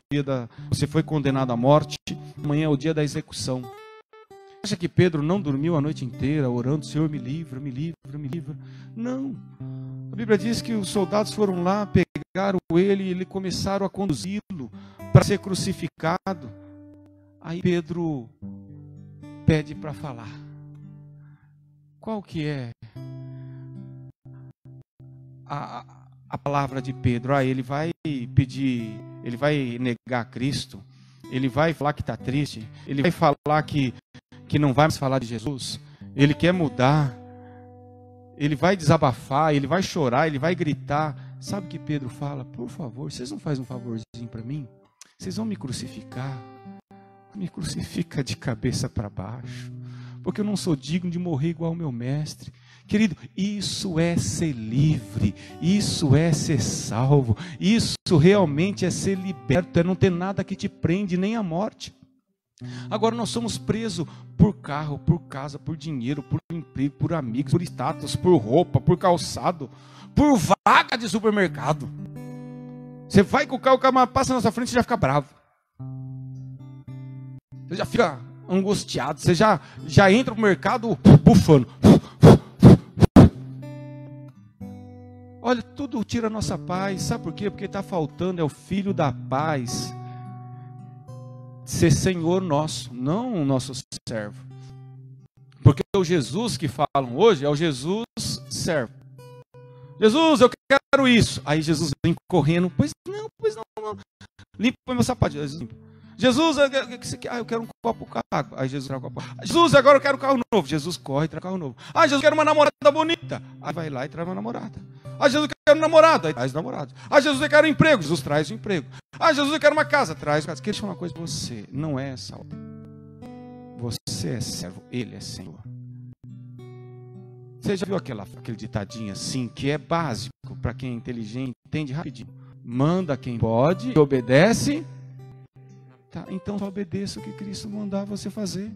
você foi condenado à morte, amanhã é o dia da execução. Você acha que Pedro não dormiu a noite inteira orando, Senhor me livra, me livra, me livra? Não. A Bíblia diz que os soldados foram lá, pegaram ele e ele começaram a conduzi-lo para ser crucificado. Aí Pedro pede para falar. Qual que é a palavra de Pedro? Ele vai pedir, ele vai negar Cristo, ele vai falar que está triste, ele vai falar que não vai mais falar de Jesus, ele quer mudar, ele vai desabafar, ele vai chorar, ele vai gritar. Sabe o que Pedro fala? Por favor, vocês não fazem um favorzinho para mim? Vocês vão me crucificar? Me crucifica de cabeça para baixo, porque eu não sou digno de morrer igual ao meu mestre. Querido, isso é ser livre, isso é ser salvo, isso realmente é ser liberto, é não ter nada que te prende, nem a morte. Agora nós somos presos por carro, por casa, por dinheiro, por emprego, por amigos, por status, por roupa, por calçado, por vaga de supermercado. Você vai com o carro passa na sua frente e já fica bravo. Você já fica angustiado, você já entra no mercado bufando. Olha, tudo tira a nossa paz. Sabe por quê? Porque está faltando, é o Filho da paz ser Senhor nosso, não o nosso servo. Porque o Jesus que falam hoje é o Jesus servo. Jesus, eu quero isso. Aí Jesus vem correndo, pois não. Limpa meu sapato. Jesus, o que você quer? Eu quero um copo com água. Aí Jesus traz um copo. Jesus, agora eu quero um carro novo. Jesus corre e traz um carro novo. Jesus, eu quero uma namorada bonita. Aí vai lá e traz uma namorada. Jesus, eu quero um namorado. Aí traz namorado. Jesus, eu quero um emprego. Jesus traz um emprego. Jesus, eu quero uma casa. Traz uma casa. Queria falar uma coisa para você. Não é salvo. Você é servo. Ele é Senhor. Você já viu aquele ditadinho assim, que é básico para quem é inteligente, entende rapidinho. Manda quem pode e obedece. Tá, então só obedeça o que Cristo mandar você fazer.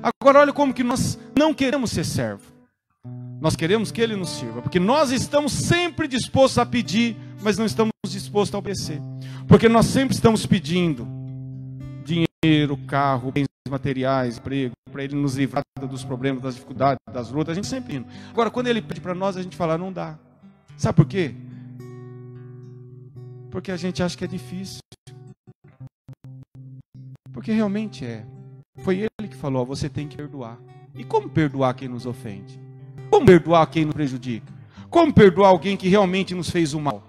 Agora olha como que nós não queremos ser servo. Nós queremos que Ele nos sirva, porque nós estamos sempre dispostos a pedir, mas não estamos dispostos a obedecer. Porque nós sempre estamos pedindo dinheiro, carro, bens materiais, emprego, para Ele nos livrar dos problemas, das dificuldades, das lutas, a gente sempre indo. Agora quando Ele pede para nós, a gente fala, não dá. Sabe por quê? Porque a gente acha que é difícil. Porque realmente é. Foi Ele que falou, você tem que perdoar. E como perdoar quem nos ofende? Como perdoar quem nos prejudica? Como perdoar alguém que realmente nos fez o mal?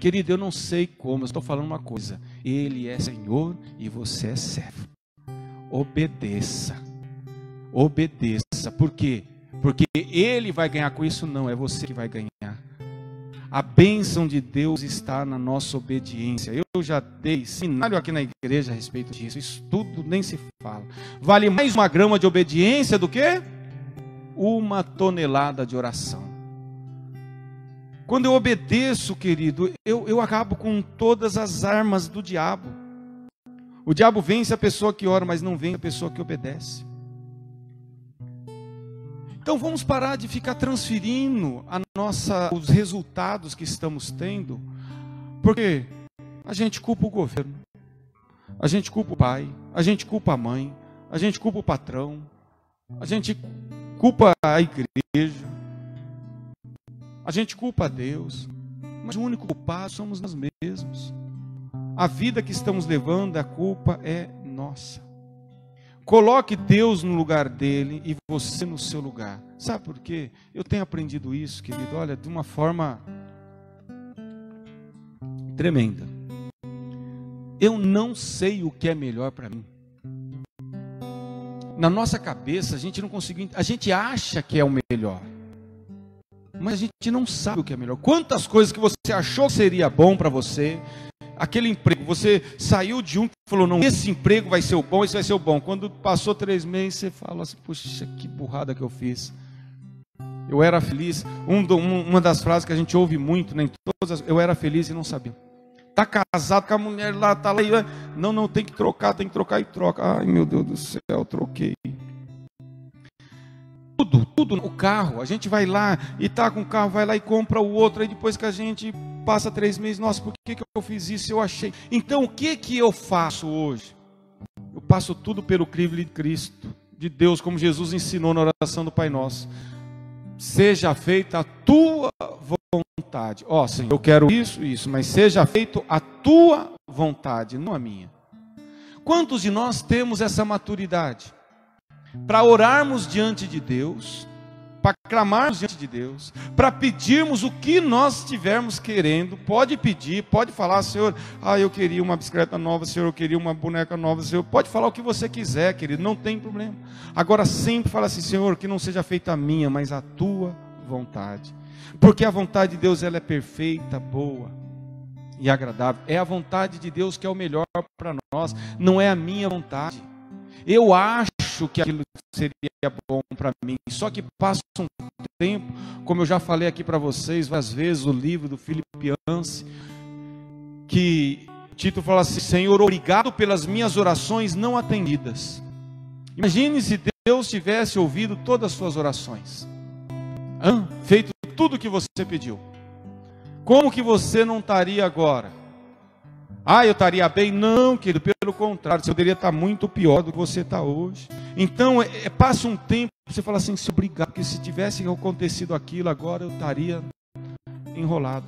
Querido, eu não sei como, eu estou falando uma coisa. Ele é Senhor e você é servo. Obedeça. Obedeça. Por quê? Porque Ele vai ganhar com isso? Não, é você que vai ganhar. A bênção de Deus está na nossa obediência. Eu já dei seminário aqui na igreja a respeito disso. Isso tudo nem se fala. Vale mais uma grama de obediência do que 1 tonelada de oração. Quando eu obedeço, querido, eu acabo com todas as armas do diabo. O diabo vence a pessoa que ora, mas não vence a pessoa que obedece. Então vamos parar de ficar transferindo os resultados que estamos tendo, porque a gente culpa o governo, A gente culpa o pai, a gente culpa a mãe, a gente culpa o patrão, a gente culpa a igreja, a gente culpa a Deus, mas o único culpado somos nós mesmos. A vida que estamos levando, a culpa é nossa. Coloque Deus no lugar dele e você no seu lugar. Sabe por quê? Eu tenho aprendido isso, querido, olha, de uma forma tremenda. Eu não sei o que é melhor para mim. Na nossa cabeça, a gente não conseguiu, a gente acha que é o melhor, mas a gente não sabe o que é melhor. Quantas coisas que você achou que seria bom para você, aquele emprego, você saiu de um e falou, não, esse emprego vai ser o bom, esse vai ser o bom. Quando passou 3 meses, você fala assim, puxa, que burrada que eu fiz. Eu era feliz. Uma das frases que a gente ouve muito, né, em todas, eu era feliz e não sabia. Está casado com a mulher lá, está lá, não, tem que trocar e troca. Ai, meu Deus do céu, troquei. Tudo no carro, a gente vai lá e está com o carro, vai lá e compra o outro, aí depois que a gente passa 3 meses, nossa, por que eu fiz isso? Eu achei. Então, o que eu faço hoje? Eu passo tudo pelo crivo de Cristo, de Deus, como Jesus ensinou na oração do Pai Nosso. Seja feita a tua vontade. Ó, Senhor, eu quero isso, mas seja feito a tua vontade, não a minha. Quantos de nós temos essa maturidade? Para orarmos diante de Deus, para clamarmos diante de Deus, para pedirmos o que nós estivermos querendo. Pode pedir, pode falar, Senhor, eu queria uma bicicleta nova, Senhor, eu queria uma boneca nova, Senhor. Pode falar o que você quiser, querido, não tem problema. Agora sempre fala assim, Senhor, que não seja feita a minha, mas a tua vontade. Porque a vontade de Deus, ela é perfeita, boa e agradável. É a vontade de Deus que é o melhor para nós, não é a minha vontade. Eu acho que aquilo seria bom para mim, só que passa um tempo, como eu já falei aqui para vocês várias vezes, o livro do Philip Yancey, que o título fala assim, Senhor, obrigado pelas minhas orações não atendidas. Imagine se Deus tivesse ouvido todas as suas orações, feito tudo o que você pediu. Como que você não estaria agora? Eu estaria bem? Não, querido, pelo contrário, você poderia estar muito pior do que você está hoje. Então, passa um tempo, você fala assim, Senhor, obrigado, porque se tivesse acontecido aquilo, agora eu estaria enrolado.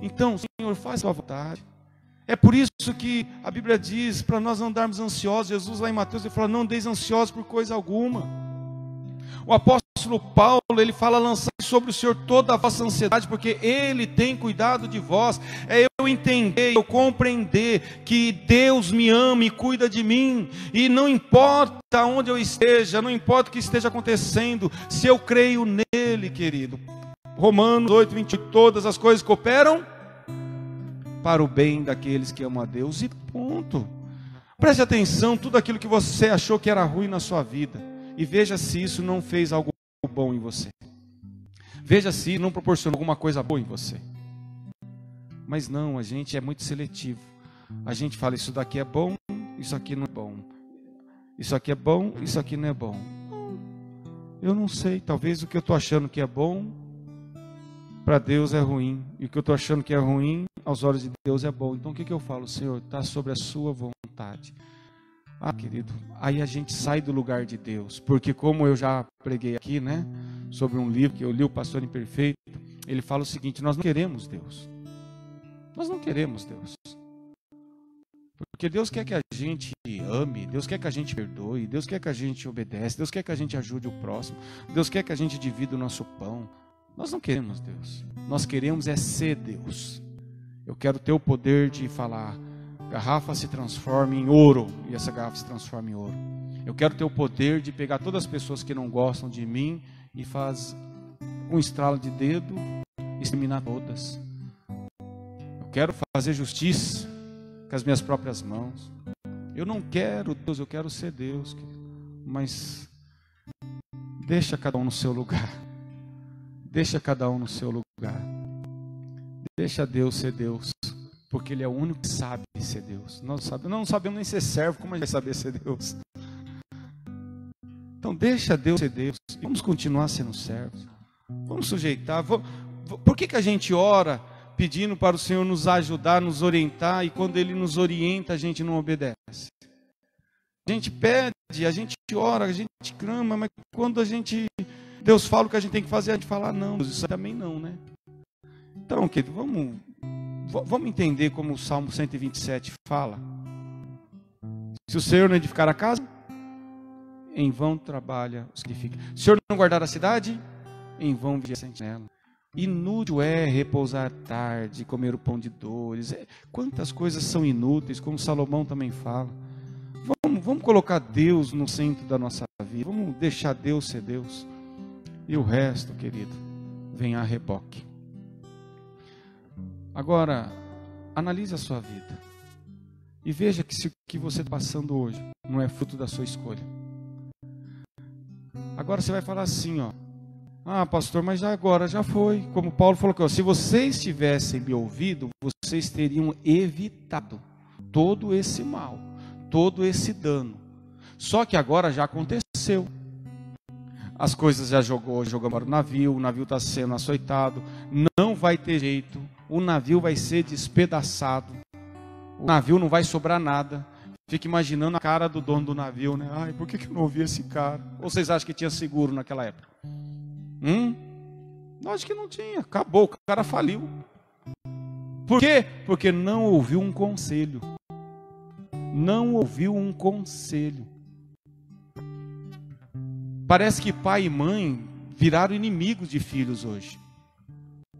Então, Senhor, faz a sua vontade. É por isso que a Bíblia diz, para nós não andarmos ansiosos. Jesus lá em Mateus, ele fala, não andeis ansiosos por coisa alguma. O apóstolo Paulo, ele fala, lançar sobre o Senhor toda a vossa ansiedade, porque Ele tem cuidado de vós. É eu entender, eu compreender que Deus me ama e cuida de mim, e não importa onde eu esteja, não importa o que esteja acontecendo, se eu creio nele, querido. Romanos 8:28, todas as coisas cooperam para o bem daqueles que amam a Deus, e ponto. Preste atenção, tudo aquilo que você achou que era ruim na sua vida, e veja se isso não fez algo bom em você. Veja se não proporcionou alguma coisa boa em você. Mas não, a gente é muito seletivo. A gente fala, isso daqui é bom, isso aqui não é bom. Isso aqui é bom, isso aqui não é bom. Eu não sei, talvez o que eu estou achando que é bom, para Deus é ruim. E o que eu estou achando que é ruim, aos olhos de Deus é bom. Então o que eu falo? Senhor, está sobre a sua vontade. Querido, aí a gente sai do lugar de Deus, porque como eu já preguei aqui, né, sobre um livro que eu li, O Pastor Imperfeito, ele fala o seguinte, nós não queremos Deus. Nós não queremos Deus. Porque Deus quer que a gente ame, Deus quer que a gente perdoe, Deus quer que a gente obedece, Deus quer que a gente ajude o próximo, Deus quer que a gente divida o nosso pão. Nós não queremos Deus. Nós queremos é ser Deus. Eu quero ter o poder de falar, garrafa se transforma em ouro, e essa garrafa se transforma em ouro. Eu quero ter o poder de pegar todas as pessoas que não gostam de mim e faz um estralo de dedo, exterminar todas. Eu quero fazer justiça com as minhas próprias mãos. Eu não quero Deus, eu quero ser Deus. Mas deixa cada um no seu lugar. Deixa cada um no seu lugar. Deixa Deus ser Deus. Porque Ele é o único que sabe ser Deus. Nós não sabemos nem ser servo, como a gente vai saber ser Deus? Então deixa Deus ser Deus. Vamos continuar sendo servos. Vamos sujeitar. Por que a gente ora pedindo para o Senhor nos ajudar, nos orientar, e quando Ele nos orienta, a gente não obedece. A gente pede, a gente ora, a gente clama, mas quando Deus fala o que a gente tem que fazer, a gente fala, não, isso também não, né? Então, querido, vamos entender como o Salmo 127 fala. Se o Senhor não edificar a casa, em vão trabalha os que edificam. Se o Senhor não guardar a cidade, em vão vigia a sentinela. Inútil é repousar tarde, comer o pão de dores. Quantas coisas são inúteis, como Salomão também fala. Vamos colocar Deus no centro da nossa vida. Vamos deixar Deus ser Deus. E o resto, querido, vem a reboque. Agora, analise a sua vida. E veja que se o que você está passando hoje não é fruto da sua escolha. Agora você vai falar assim, ó. Ah, pastor, mas já foi. Como Paulo falou, que se vocês tivessem me ouvido, vocês teriam evitado todo esse mal, todo esse dano. Só que agora já aconteceu. As coisas já jogamos para o navio está sendo açoitado, não vai ter jeito, o navio vai ser despedaçado, o navio não vai sobrar nada. Fica imaginando a cara do dono do navio, né? Ai, por que eu não ouvi esse cara? Ou vocês acham que tinha seguro naquela época? Acho que não tinha, acabou, o cara faliu. Por quê? Porque não ouviu um conselho. Não ouviu um conselho. Parece que pai e mãe viraram inimigos de filhos hoje.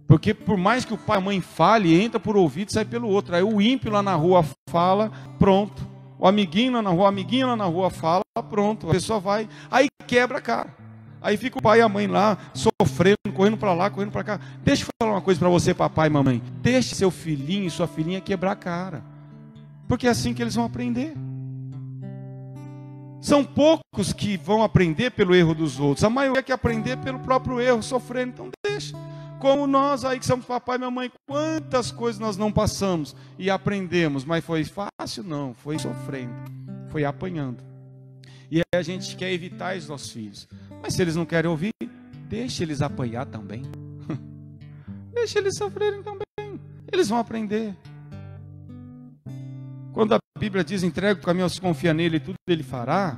Porque por mais que o pai e a mãe fale, entra por ouvido e sai pelo outro. Aí o ímpio lá na rua fala, pronto. O amiguinho lá na rua, a amiguinha lá na rua fala, pronto. A pessoa vai, aí quebra a cara. Aí fica o pai e a mãe lá, sofrendo, correndo para lá, correndo para cá. Deixa eu falar uma coisa para você, papai e mamãe. Deixe seu filhinho e sua filhinha quebrar a cara. Porque é assim que eles vão aprender. São poucos que vão aprender pelo erro dos outros. A maioria quer aprender pelo próprio erro, sofrendo. Então deixa. Como nós aí que somos papai e mamãe, quantas coisas nós não passamos e aprendemos. Mas foi fácil? Não. Foi sofrendo. Foi apanhando. E aí a gente quer evitar os nossos filhos. Mas se eles não querem ouvir, deixa eles apanhar também. Deixa eles sofrerem também. Eles vão aprender. Quando a Bíblia diz, entrega o caminho, se confia nele e tudo ele fará,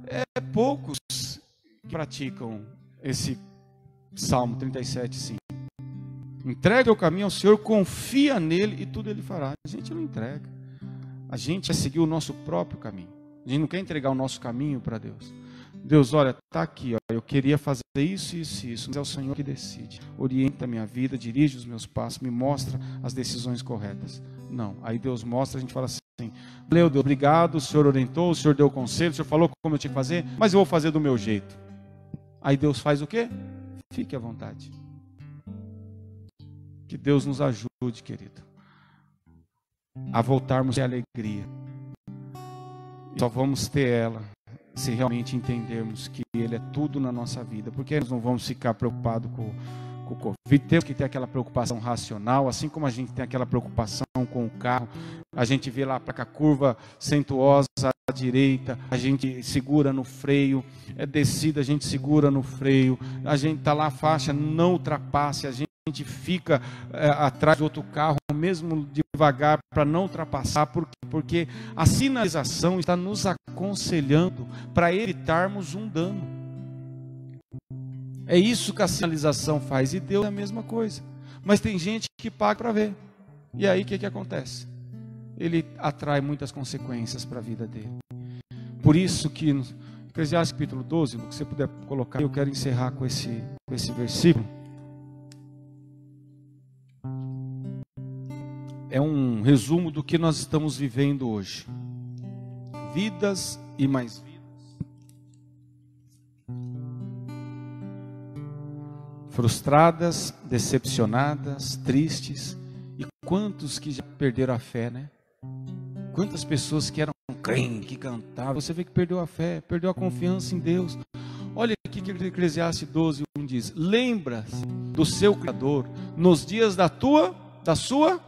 é poucos que praticam esse Salmo 37, sim. Entrega o caminho ao Senhor, confia nele e tudo ele fará. A gente não entrega. A gente vai seguir o nosso próprio caminho. A gente não quer entregar o nosso caminho para Deus. Deus, olha, está aqui, ó, eu queria fazer isso, mas é o Senhor que decide. Orienta a minha vida, dirige os meus passos, me mostra as decisões corretas. Não, aí Deus mostra, a gente fala assim, valeu Deus, obrigado, o Senhor orientou, o Senhor deu conselho, o Senhor falou como eu tinha que fazer, mas eu vou fazer do meu jeito. Aí Deus faz o quê? Fique à vontade. Que Deus nos ajude, querido, a voltarmos à alegria. Só vamos ter ela se realmente entendermos que Ele é tudo na nossa vida. Porque nós não vamos ficar preocupados com o Covid. Temos que ter aquela preocupação racional, assim como a gente tem aquela preocupação com o carro. A gente vê lá a placa curva centuosa à direita, a gente segura no freio, é descida, a gente segura no freio, a gente está lá a faixa, não ultrapasse, a gente fica atrás do outro carro, mesmo devagar, para não ultrapassar, porque a sinalização está nos aconselhando para evitarmos um dano. É isso que a sinalização faz, e Deus é a mesma coisa. Mas tem gente que paga para ver. E aí o que acontece? Ele atrai muitas consequências para a vida dele. Por isso que no Eclesiastes capítulo 12, se você puder colocar, eu quero encerrar com esse versículo. É um resumo do que nós estamos vivendo hoje. Vidas e mais vidas. Frustradas, decepcionadas, tristes. E quantos que já perderam a fé, né? Quantas pessoas que eram crentes, que cantavam. Você vê que perdeu a fé, perdeu a confiança em Deus. Olha aqui que Eclesiastes 12, 1 diz: lembra-se do seu Criador nos dias da sua...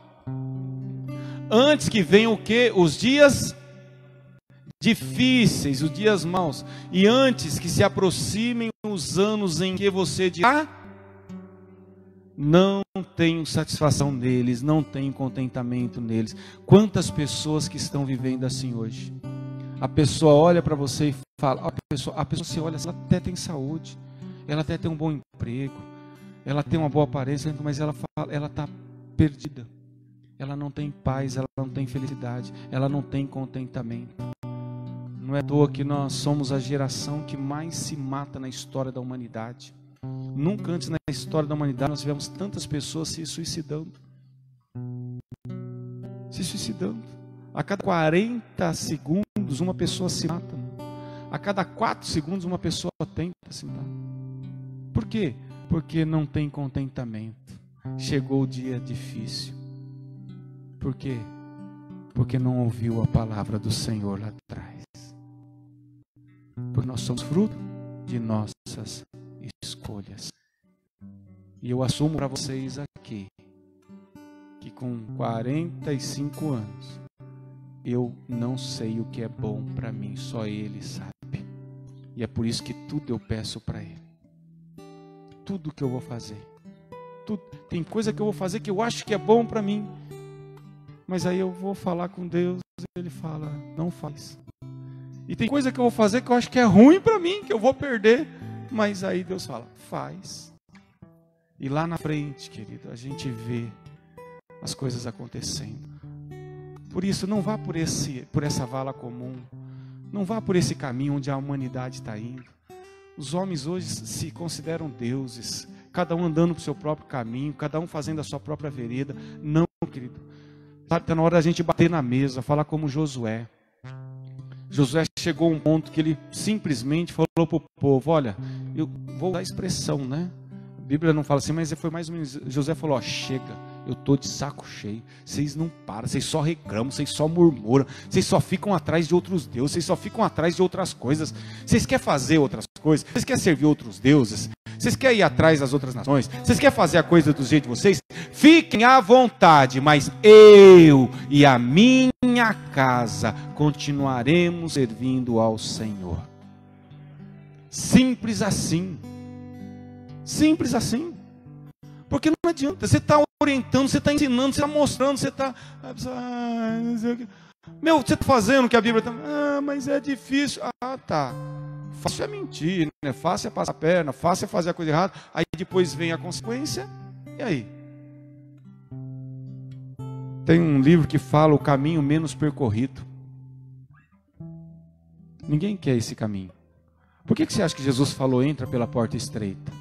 Antes que venham o quê? Os dias difíceis, os dias maus. E antes que se aproximem os anos em que você dirá: não tenho satisfação neles, não tenho contentamento neles. Quantas pessoas que estão vivendo assim hoje? A pessoa olha para você e fala, a pessoa se olha, ela até tem saúde, ela até tem um bom emprego, ela tem uma boa aparência, mas ela está perdida. Ela não tem paz, ela não tem felicidade, ela não tem contentamento. Não é à toa que nós somos a geração que mais se mata na história da humanidade. Nunca antes na história da humanidade nós tivemos tantas pessoas se suicidando. Se suicidando. A cada 40 segundos uma pessoa se mata. A cada 4 segundos uma pessoa tenta se matar. Por quê? Porque não tem contentamento. Chegou o dia difícil. Por quê? Porque não ouviu a palavra do Senhor lá atrás. Porque nós somos fruto de nossas escolhas. E eu assumo para vocês aqui que com 45 anos eu não sei o que é bom para mim, só Ele sabe. E é por isso que tudo eu peço para Ele. Tudo que eu vou fazer. Tudo. Tem coisa que eu vou fazer que eu acho que é bom para mim. Mas aí eu vou falar com Deus e Ele fala, não faz. E tem coisa que eu vou fazer que eu acho que é ruim para mim, que eu vou perder. Mas aí Deus fala, faz. E lá na frente, querido, a gente vê as coisas acontecendo. Por isso, não vá por essa vala comum. Não vá por esse caminho onde a humanidade está indo. Os homens hoje se consideram deuses. Cada um andando para o seu próprio caminho. Cada um fazendo a sua própria vereda. Não, querido. Sabe, está na hora da gente bater na mesa. Falar como Josué. Josué chegou a um ponto que ele simplesmente falou para o povo, olha, eu vou dar expressão, né? A Bíblia não fala assim, mas foi mais ou menos, Josué falou, ó, chega, eu estou de saco cheio, vocês não param, vocês só reclamam, vocês só murmuram, vocês só ficam atrás de outros deuses, vocês só ficam atrás de outras coisas, vocês querem fazer outras coisas, vocês querem servir outros deuses, vocês querem ir atrás das outras nações, vocês querem fazer a coisa do jeito de vocês, fiquem à vontade, mas eu e a minha casa continuaremos servindo ao Senhor. Simples assim. Simples assim. Porque não adianta, você está orientando, você está ensinando, você está mostrando, você está... Meu, você está fazendo o que a Bíblia está... Ah, mas é difícil. Ah, tá. Fácil é mentir, né? Fácil é passar a perna, fácil é fazer a coisa errada. Aí depois vem a consequência. E aí? Tem um livro que fala o caminho menos percorrido. Ninguém quer esse caminho. Por que você acha que Jesus falou, entra pela porta estreita?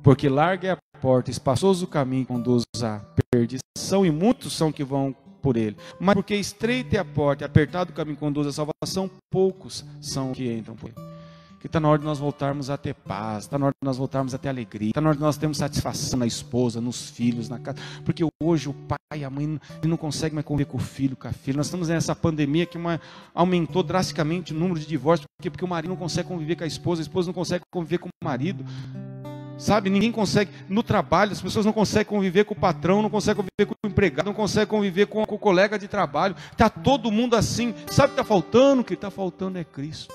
Porque larga é a porta, espaçoso o caminho que conduz à perdição, e muitos são que vão por ele. Mas porque estreita é a porta, apertado o caminho que conduz à salvação, poucos são que entram por ele. Que está na hora de nós voltarmos a ter paz, está na hora de nós voltarmos a ter alegria, está na hora de nós termos satisfação na esposa, nos filhos, na casa. Porque hoje o pai e a mãe não conseguem mais conviver com o filho, com a filha. Nós estamos nessa pandemia que aumentou drasticamente o número de divórcios, porque o marido não consegue conviver com a esposa não consegue conviver com o marido. Sabe, ninguém consegue, no trabalho, as pessoas não conseguem conviver com o patrão, não conseguem conviver com o empregado, não conseguem conviver com o colega de trabalho. Está todo mundo assim. Sabe o que está faltando? O que está faltando é Cristo.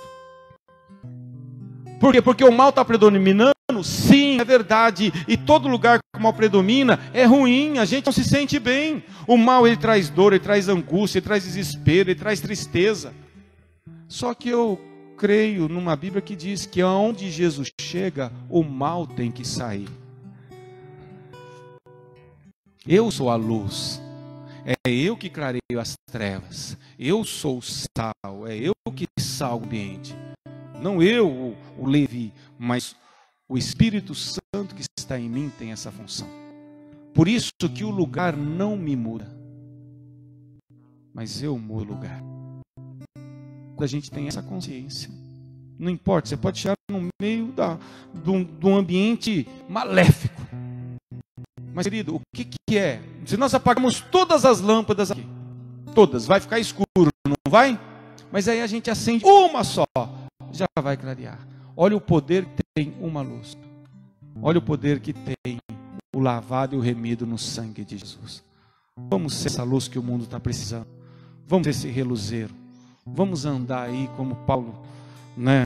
Por quê? Porque o mal está predominando? Sim, é verdade. E todo lugar que o mal predomina é ruim, a gente não se sente bem. O mal, ele traz dor, ele traz angústia, ele traz desespero, ele traz tristeza. Só que eu creio numa Bíblia que diz que aonde Jesus chega, o mal tem que sair. Eu sou a luz. É eu que clareio as trevas. Eu sou o sal. É eu que salgo o ambiente. Não eu, o Levi, mas o Espírito Santo que está em mim tem essa função. Por isso que o lugar não me muda, mas eu mudo o lugar. Quando a gente tem essa consciência, não importa, você pode chegar no meio de um ambiente maléfico. Mas querido, o que é? Se nós apagamos todas as lâmpadas aqui, todas, vai ficar escuro, não vai? Mas aí a gente acende uma só, já vai clarear. Olha o poder que tem uma luz. Olha o poder que tem o lavado e o remido no sangue de Jesus. Vamos ser essa luz que o mundo está precisando. Vamos ser esse reluzeiro. Vamos andar aí como Paulo, né?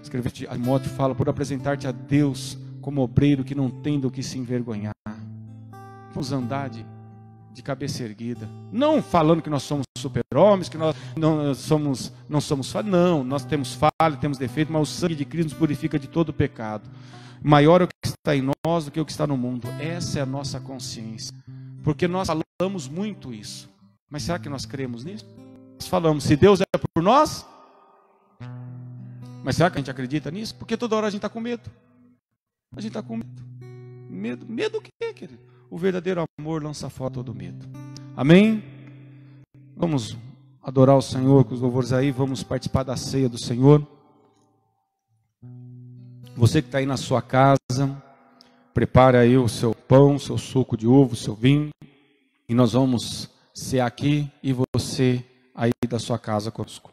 Escreveu a Timóteo, fala, por apresentar-te a Deus como obreiro que não tem do que se envergonhar. Vamos andar de cabeça erguida. Não falando que nós somos super-homens, que nós não somos falhos. Não, nós temos falha, temos defeito, mas o sangue de Cristo nos purifica de todo o pecado. Maior é o que está em nós do que o que está no mundo. Essa é a nossa consciência. Porque nós falamos muito isso. Mas será que nós cremos nisso? Nós falamos, se Deus é por nós, mas será que a gente acredita nisso? Porque toda hora a gente está com medo. A gente está com medo. Medo o quê, querido? O verdadeiro amor lança fora todo medo. Amém? Vamos adorar o Senhor com os louvores aí. Vamos participar da ceia do Senhor. Você que está aí na sua casa, prepare aí o seu pão, seu suco de uva, o seu vinho. E nós vamos cear aqui e você aí da sua casa conosco.